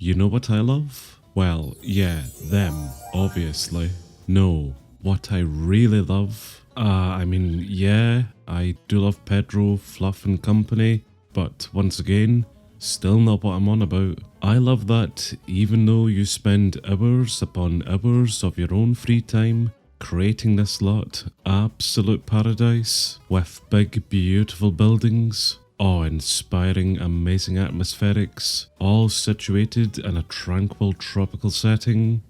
You know what I love? Well, yeah, them, obviously. No, what I really love? Yeah, I do love Pedro, Fluff and company, but once again, still not what I'm on about. I love that even though you spend hours upon hours of your own free time creating this lot, absolute paradise, with big beautiful buildings, awe-inspiring amazing atmospherics, all situated in a tranquil tropical setting,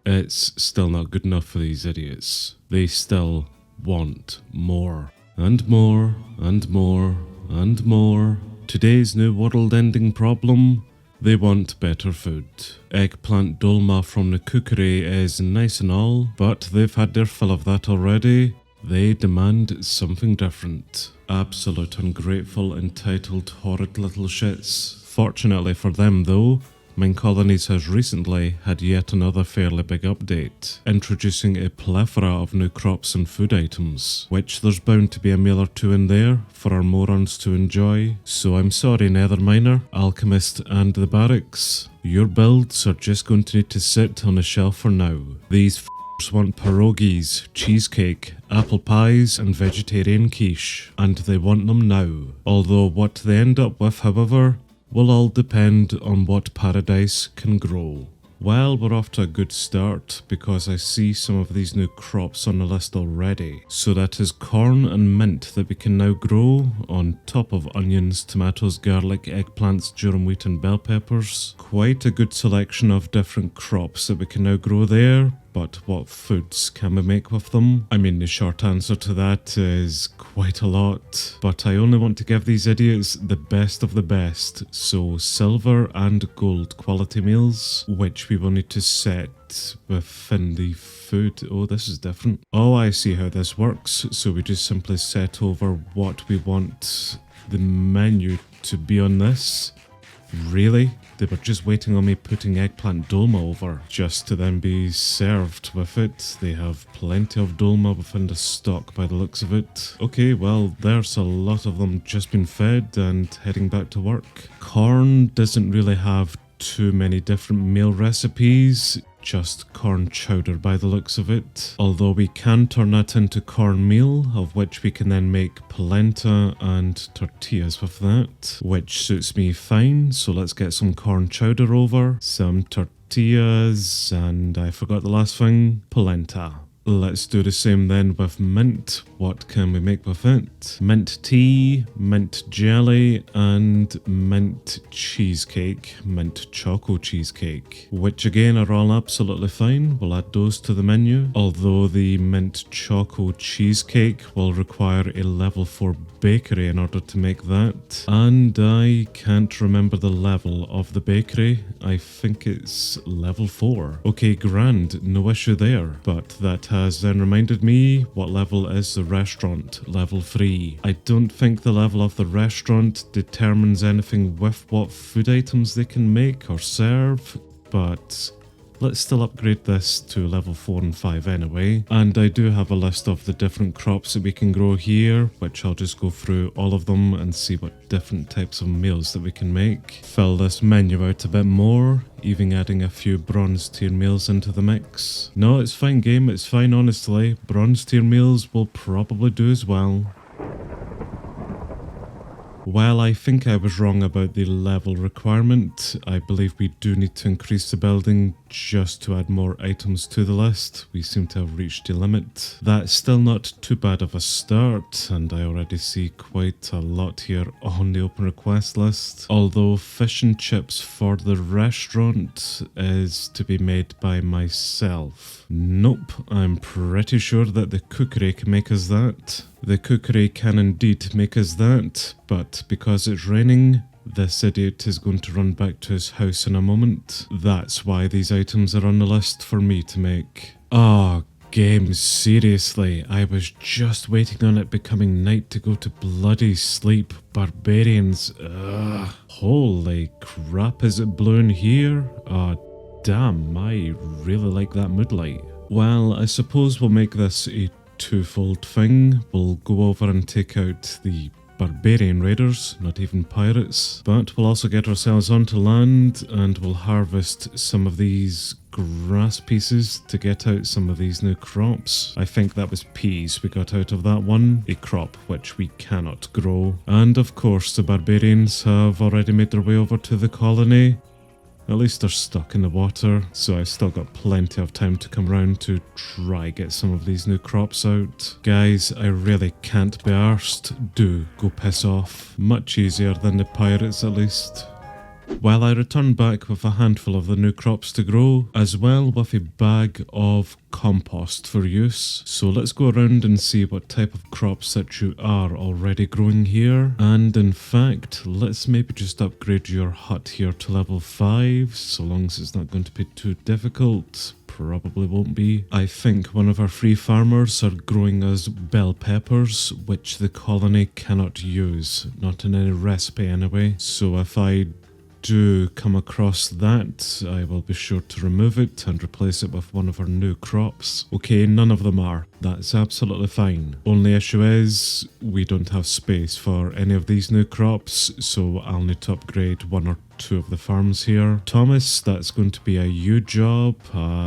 it's still not good enough for these idiots. They still want more. And more, and more, and more. Today's new world-ending problem, they want better food. Eggplant dolma from the cookery is nice and all, but they've had their fill of that already. They demand something different. Absolute ungrateful, entitled, horrid little shits. Fortunately for them though, MineColonies has recently had yet another fairly big update, introducing a plethora of new crops and food items, which there's bound to be a meal or two in there for our morons to enjoy. So I'm sorry Netherminer, Alchemist and the Barracks, your builds are just going to need to sit on a shelf for now. These f***ers want pierogies, cheesecake, apple pies and vegetarian quiche, and they want them now. Although what they end up with, however, will all depend on what paradise can grow. Well, we're off to a good start because I see some of these new crops on the list already. So that is corn and mint that we can now grow on top of onions, tomatoes, garlic, eggplants, durum wheat and bell peppers. Quite a good selection of different crops that we can now grow there. But what foods can we make with them? I mean, the short answer to that is quite a lot. But I only want to give these idiots the best of the best. So silver and gold quality meals, which we will need to set within the food. Oh, this is different. Oh, I see how this works. So we just simply set over what we want the menu to be on this. Really? They were just waiting on me putting eggplant dolma over, just to then be served with it. They have plenty of dolma within the stock by the looks of it. Okay, well, there's a lot of them just been fed and heading back to work. Corn doesn't really have too many different meal recipes, just corn chowder by the looks of it. Although we can turn that into cornmeal, of which we can then make polenta and tortillas with that, which suits me fine. So let's get some corn chowder over, some tortillas, and I forgot the last thing, polenta. Let's do the same then with mint. What can we make with it? Mint tea, mint jelly, and mint cheesecake, mint choco cheesecake, which again are all absolutely fine. We'll add those to the menu, although the mint choco cheesecake will require a level 4 bakery in order to make that. And I can't remember the level of the bakery. I think it's level 4. Okay, grand, no issue there. But that has then reminded me, what level is the restaurant? Level 3. I don't think the level of the restaurant determines anything with what food items they can make or serve, but let's still upgrade this to level 4 and 5 anyway. And I do have a list of the different crops that we can grow here, which I'll just go through all of them and see what different types of meals that we can make. Fill this menu out a bit more, even adding a few bronze tier meals into the mix. No, it's fine game, it's fine honestly. Bronze tier meals will probably do as well. Well, I think I was wrong about the level requirement. I believe we do need to increase the building just to add more items to the list. We seem to have reached the limit. That's still not too bad of a start, and I already see quite a lot here on the open request list. Although fish and chips for the restaurant is to be made by myself. Nope, I'm pretty sure that the cookery can make us that. The cookery can indeed make us that, but because it's raining, this idiot is going to run back to his house in a moment. That's why these items are on the list for me to make. Oh, game, seriously, I was just waiting on it becoming night to go to bloody sleep. Barbarians, ugh. Holy crap, is it blue in here? Oh, damn, I really like that mood light. Well, I suppose we'll make this a twofold thing. We'll go over and take out the barbarian raiders, not even pirates. But we'll also get ourselves onto land and we'll harvest some of these grass pieces to get out some of these new crops. I think that was peas we got out of that one, a crop which we cannot grow. And of course the barbarians have already made their way over to the colony. At least they're stuck in the water, so I've still got plenty of time to come around to try get some of these new crops out. Guys, I really can't be arsed. Do go piss off. Much easier than the pirates at least. Well, I returned back with a handful of the new crops to grow, as well with a bag of compost for use. So let's go around and see what type of crops that you are already growing here. And in fact, let's maybe just upgrade your hut here to level 5, so long as it's not going to be too difficult. Probably won't be. I think one of our free farmers are growing us bell peppers, which the colony cannot use, not in any recipe anyway. So if I do come across that, I will be sure to remove it and replace it with one of our new crops. Okay, none of them are. That's absolutely fine. Only issue is we don't have space for any of these new crops, so I'll need to upgrade one or two of the farms here. Thomas, that's going to be a you job,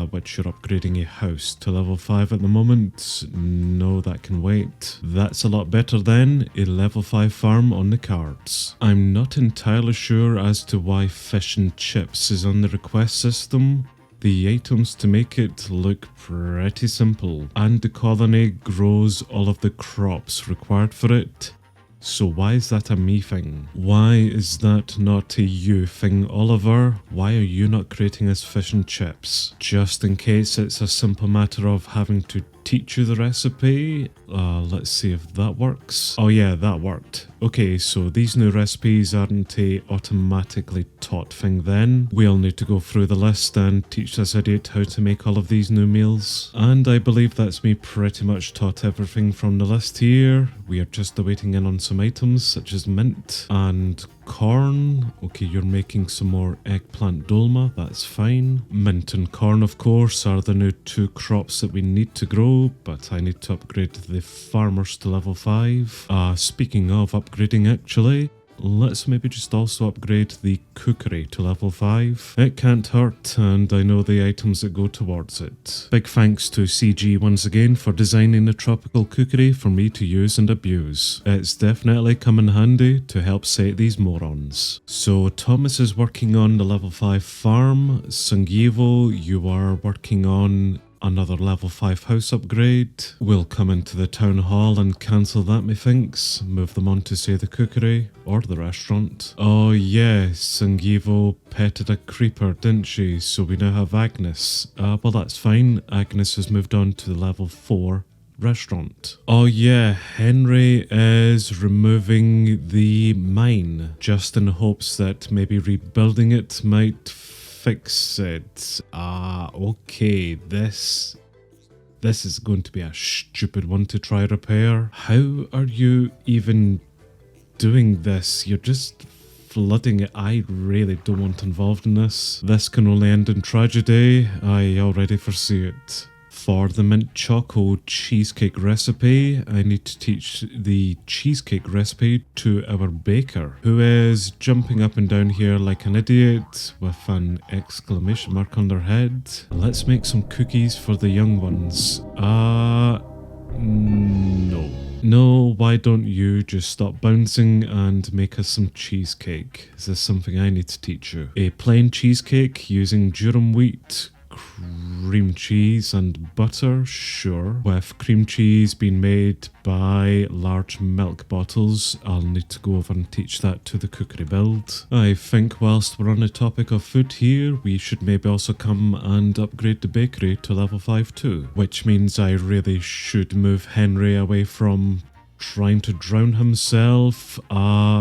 which you're upgrading a house to level 5 at the moment. No, that can wait. That's a lot better then, a level 5 farm on the cards. I'm not entirely sure as to why fish and chips is on the request system. The items to make it look pretty simple, and the colony grows all of the crops required for it. So why is that a me thing? Why is that not a you thing, Oliver? Why are you not creating us fish and chips? Just in case it's a simple matter of having to teach you the recipe. Let's see if that works. Oh yeah, that worked. Okay, so these new recipes aren't a automatically taught thing then. We'll need to go through the list and teach this idiot how to make all of these new meals. And I believe that's me pretty much taught everything from the list here. We are just awaiting in on some items such as mint and corn. Okay, you're making some more eggplant dolma, that's fine. Mint and corn, of course, are the new 2 crops that we need to grow, but I need to upgrade the farmers to level 5. Speaking of upgrading actually, let's maybe just also upgrade the cookery to level 5. It can't hurt, and I know the items that go towards it. Big thanks to CG once again for designing the tropical cookery for me to use and abuse. It's definitely come in handy to help sate these morons. So Thomas is working on the level 5 farm. Sungivo, you are working on another level 5 house upgrade. We'll come into the town hall and cancel that, methinks. Move them on to, say, the cookery or the restaurant. Oh yes, Sangivo petted a creeper, didn't she? So we now have Agnes. Well, that's fine. Agnes has moved on to the level 4 restaurant. Oh yeah, Henry is removing the mine, just in hopes that maybe rebuilding it might fix it. Okay, this is going to be a stupid one to try repair. How are you even doing this? You're just flooding it. I really don't want involved in this. This can only end in tragedy. I already foresee it. For the mint choco cheesecake recipe, I need to teach the cheesecake recipe to our baker, who is jumping up and down here like an idiot with an exclamation mark on their head. Let's make some cookies for the young ones. No. No, why don't you just stop bouncing and make us some cheesecake? Is this something I need to teach you? A plain cheesecake using durum wheat, cream cheese and butter, sure. With cream cheese being made by large milk bottles, I'll need to go over and teach that to the cookery build. I think whilst we're on the topic of food here, we should maybe also come and upgrade the bakery to level 5 too. Which means I really should move Henry away from trying to drown himself.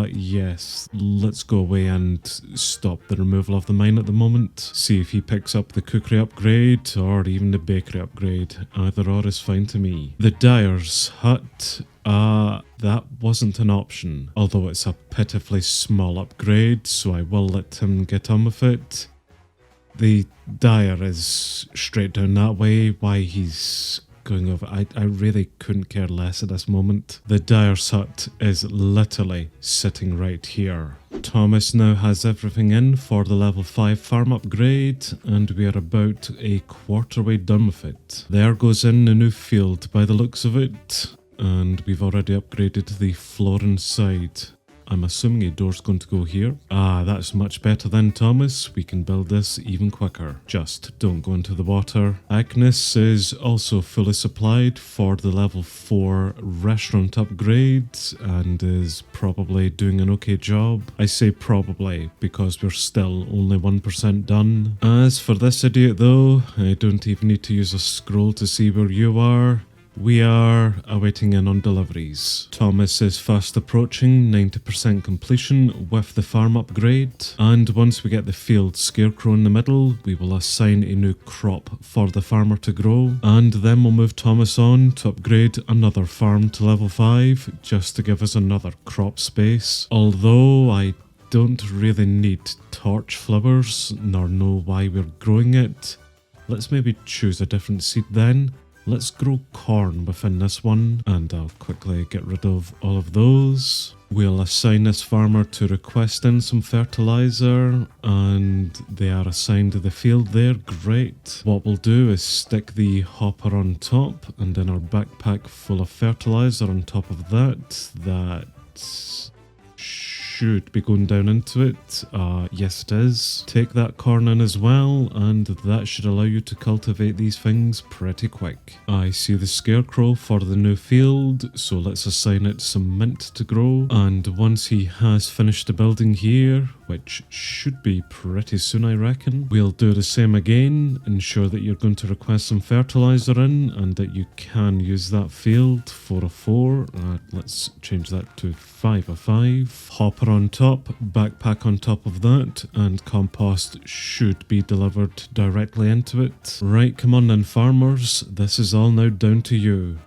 Yes, let's go away and stop the removal of the mine at the moment. See if he picks up the cookery upgrade or even the bakery upgrade. Either or is fine to me. The dyer's hut, that wasn't an option, although it's a pitifully small upgrade, so I will let him get on with it. The dyer is straight down that way. Why he's going over. I really couldn't care less at this moment. The dyer's hut is literally sitting right here. Thomas now has everything in for the level 5 farm upgrade, and we are about a quarter way done with it. There goes in a new field by the looks of it, and we've already upgraded the floor inside. I'm assuming a door's going to go here. Ah, that's much better then, Thomas. We can build this even quicker. Just don't go into the water. Agnes is also fully supplied for the level 4 restaurant upgrade and is probably doing an okay job. I say probably because we're still only 1% done. As for this idiot though, I don't even need to use a scroll to see where you are. We are awaiting in on deliveries. Thomas is fast approaching 90% completion with the farm upgrade, and once we get the field scarecrow in the middle, we will assign a new crop for the farmer to grow, and then we'll move Thomas on to upgrade another farm to level 5 just to give us another crop space. Although I don't really need torch flowers nor know why we're growing it. Let's maybe choose a different seed then. Let's grow corn within this one, and I'll quickly get rid of all of those. We'll assign this farmer to request in some fertilizer, and they are assigned to the field there. Great. What we'll do is stick the hopper on top, and then our backpack full of fertilizer on top of that. That should be going down into it. Yes it is. Take that corn in as well, and that should allow you to cultivate these things pretty quick. I see the scarecrow for the new field, so let's assign it some mint to grow, and once he has finished the building here, which should be pretty soon I reckon, we'll do the same again. Ensure that you're going to request some fertilizer in and that you can use that field. 4 of 4. Let's change that to 5 of 5. Hopper on top, backpack on top of that, and compost should be delivered directly into it. Right, come on then farmers, this is all now down to you.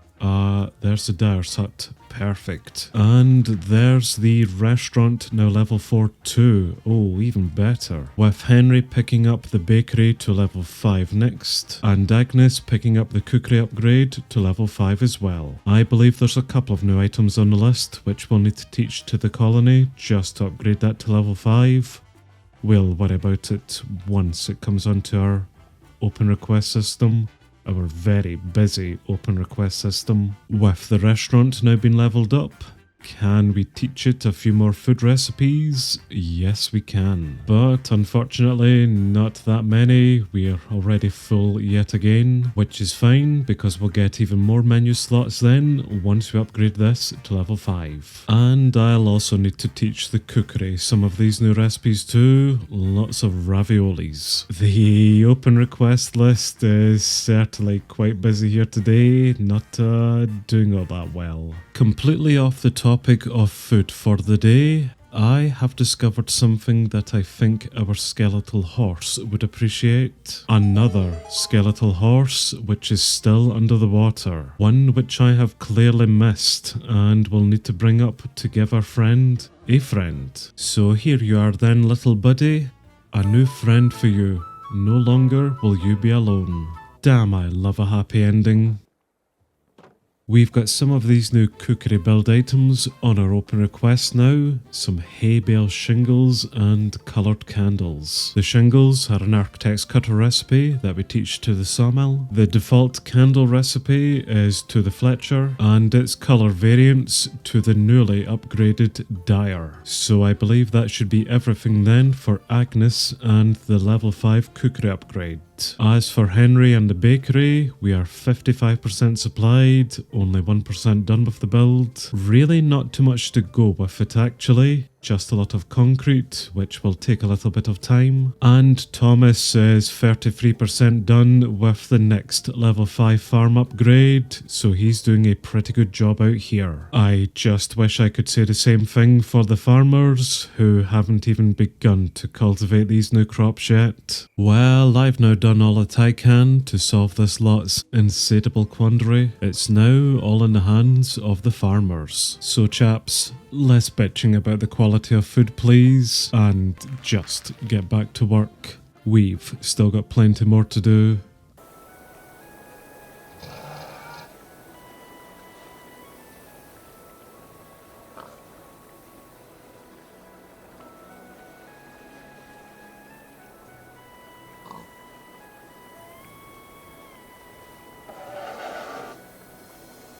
There's the dyer's hut. Perfect. And there's the restaurant, now level 4 too. Oh, even better. With Henry picking up the bakery to level 5 next, and Agnes picking up the cookery upgrade to level 5 as well. I believe there's a couple of new items on the list which we'll need to teach to the colony just to upgrade that to level 5. We'll worry about it once it comes onto our open request system. Our very busy open request system. With the restaurant now being leveled up, can we teach it a few more food recipes? Yes, we can. But unfortunately, not that many. We are already full yet again, which is fine because we'll get even more menu slots then once we upgrade this to level 5. And I'll also need to teach the cookery some of these new recipes too. Lots of raviolis. The open request list is certainly quite busy here today, not doing all that well. Completely off the topic of food for the day, I have discovered something that I think our skeletal horse would appreciate. Another skeletal horse which is still under the water. One which I have clearly missed and will need to bring up to give our friend a friend. So here you are then, little buddy. A new friend for you. No longer will you be alone. Damn, I love a happy ending. We've got some of these new cookery build items on our open request now, some hay bale shingles and coloured candles. The shingles are an architect's cutter recipe that we teach to the sawmill. The default candle recipe is to the Fletcher, and its colour variants to the newly upgraded dyer. So I believe that should be everything then for Agnes and the level 5 cookery upgrade. As for Henry and the bakery, we are 55% supplied, only 1% done with the build. Really not too much to go with it actually. Just a lot of concrete, which will take a little bit of time. And Thomas is 33% done with the next level 5 farm upgrade, so he's doing a pretty good job out here. I just wish I could say the same thing for the farmers, who haven't even begun to cultivate these new crops yet. Well, I've now done all that I can to solve this lot's insatiable quandary. It's now all in the hands of the farmers. So chaps, less bitching about the quality of food please, and just get back to work. We've still got plenty more to do.